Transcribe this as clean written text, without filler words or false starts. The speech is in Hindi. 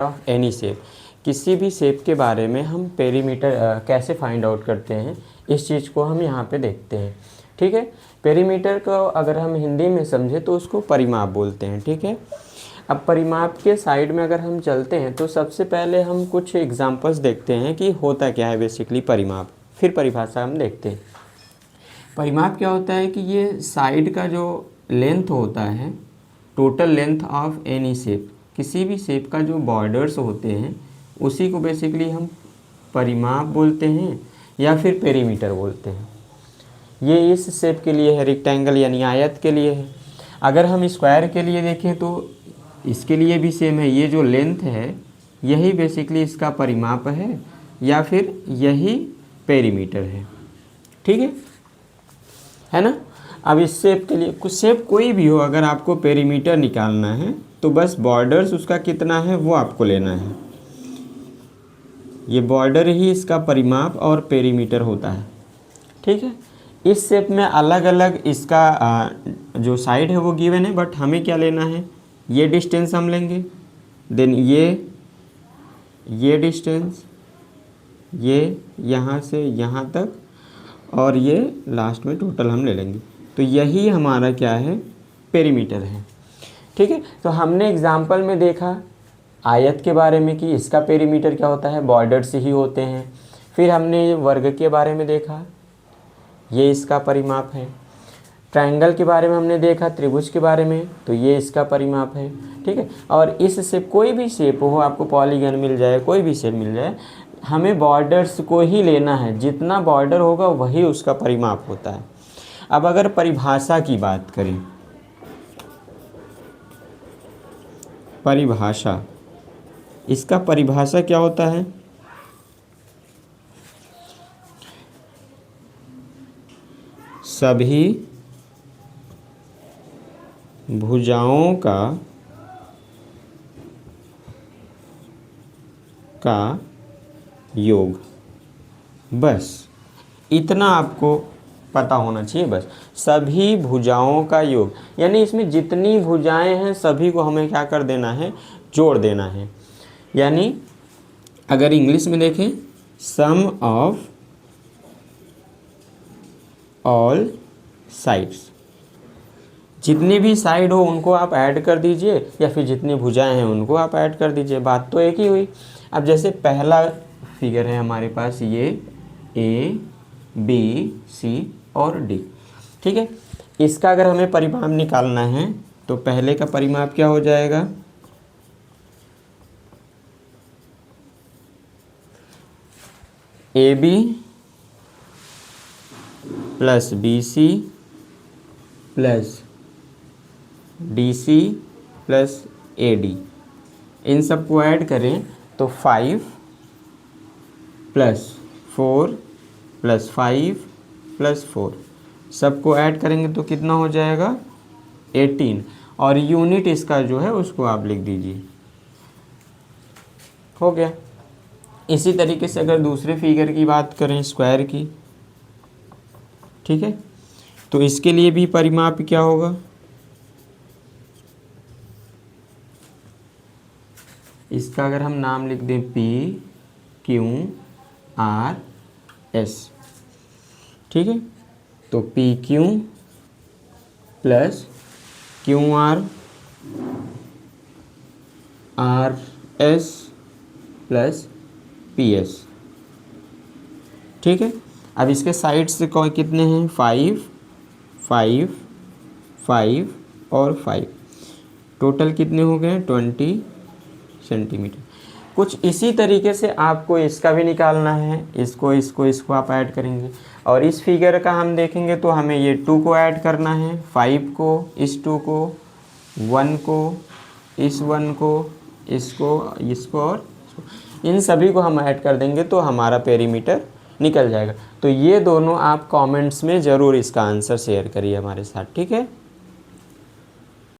ऑफ एनी शेप, किसी भी शेप के बारे में हम पेरीमीटर कैसे फाइंड आउट करते हैं, इस चीज़ को हम यहाँ पे देखते हैं। ठीक है, पेरीमीटर को अगर हम हिंदी में समझे तो उसको परिमाप बोलते हैं। ठीक है, अब परिमाप के साइड में अगर हम चलते हैं तो सबसे पहले हम कुछ एग्जांपल्स देखते हैं कि होता क्या है बेसिकली परिमाप, फिर परिभाषा हम देखते हैं। परिमाप क्या होता है कि ये साइड का जो लेंथ होता है, total length of any shape, किसी भी शेप का जो बॉर्डर्स होते हैं उसी को बेसिकली हम परिमाप बोलते हैं या फिर पेरीमीटर बोलते हैं। ये इस शेप के लिए है, रेक्टेंगल यानी आयत के लिए है। अगर हम स्क्वायर के लिए देखें तो इसके लिए भी सेम है, ये जो लेंथ है यही बेसिकली इसका परिमाप है या फिर यही पेरीमीटर है। ठीक है ना। अब इस शेप के लिए कुछ शेप कोई भी हो, अगर आपको पेरीमीटर निकालना है तो बस बॉर्डर्स उसका कितना है वो आपको लेना है। ये बॉर्डर ही इसका परिमाप और पेरीमीटर होता है। ठीक है, इस शेप में अलग अलग इसका जो साइड है वो गिवन है, बट हमें क्या लेना है, ये डिस्टेंस हम लेंगे, देन ये डिस्टेंस, ये यहाँ से यहाँ तक, और ये लास्ट में टोटल हम ले लेंगे। तो यही हमारा क्या है, पेरीमीटर है। ठीक है, तो हमने एग्जाम्पल में देखा आयत के बारे में कि इसका पेरीमीटर क्या होता है, बॉर्डर्स ही होते हैं। फिर हमने वर्ग के बारे में देखा, ये इसका परिमाप है। ट्रायंगल के बारे में हमने देखा, त्रिभुज के बारे में, तो ये इसका परिमाप है। ठीक है, और इस शेप, कोई भी शेप हो, आपको पॉलीगन मिल जाए, कोई भी शेप मिल जाए, हमें बॉर्डर्स को ही लेना है, जितना बॉर्डर होगा वही उसका परिमाप होता है। अब अगर परिभाषा की बात करें, परिभाषा, इसका परिभाषा क्या होता है, सभी भुजाओं का योग। बस इतना आपको पता होना चाहिए, बस सभी भुजाओं का योग, यानी इसमें जितनी भुजाएं हैं सभी को हमें क्या कर देना है, जोड़ देना है। यानी अगर इंग्लिश में देखें, सम ऑफ ऑल साइड्स, जितनी भी साइड हो उनको आप ऐड कर दीजिए, या फिर जितनी भुजाएं हैं उनको आप ऐड कर दीजिए, बात तो एक ही हुई। अब जैसे पहला फिगर है हमारे पास, ये ए बी सी और डी। ठीक है, इसका अगर हमें परिमाप निकालना है तो पहले का परिमाप क्या हो जाएगा, A B plus B C plus D C plus A D, इन सबको ऐड करें तो 5 प्लस 4 प्लस 5 प्लस 4, सबको ऐड करेंगे तो कितना हो जाएगा, 18। और यूनिट इसका जो है उसको आप लिख दीजिए, हो गया। इसी तरीके से अगर दूसरे फिगर की बात करें, स्क्वायर की, ठीक है, तो इसके लिए भी परिमाप क्या होगा, इसका अगर हम नाम लिख दें P Q R S, ठीक है, तो P Q plus Q R R S plus P S. ठीक है, अब इसके साइड्स से कितने हैं, 5 5 5 और 5, टोटल कितने हो गए, 20 सेंटीमीटर। कुछ इसी तरीके से आपको इसका भी निकालना है, इसको आप ऐड करेंगे। और इस फिगर का हम देखेंगे तो हमें ये 2 को ऐड करना है, 5 को, इस 2 को, 1 को, इस 1 को, इसको और इसको, इन सभी को हम ऐड कर देंगे तो हमारा पेरीमीटर निकल जाएगा। तो ये दोनों आप कमेंट्स में ज़रूर इसका आंसर शेयर करिए हमारे साथ, ठीक है।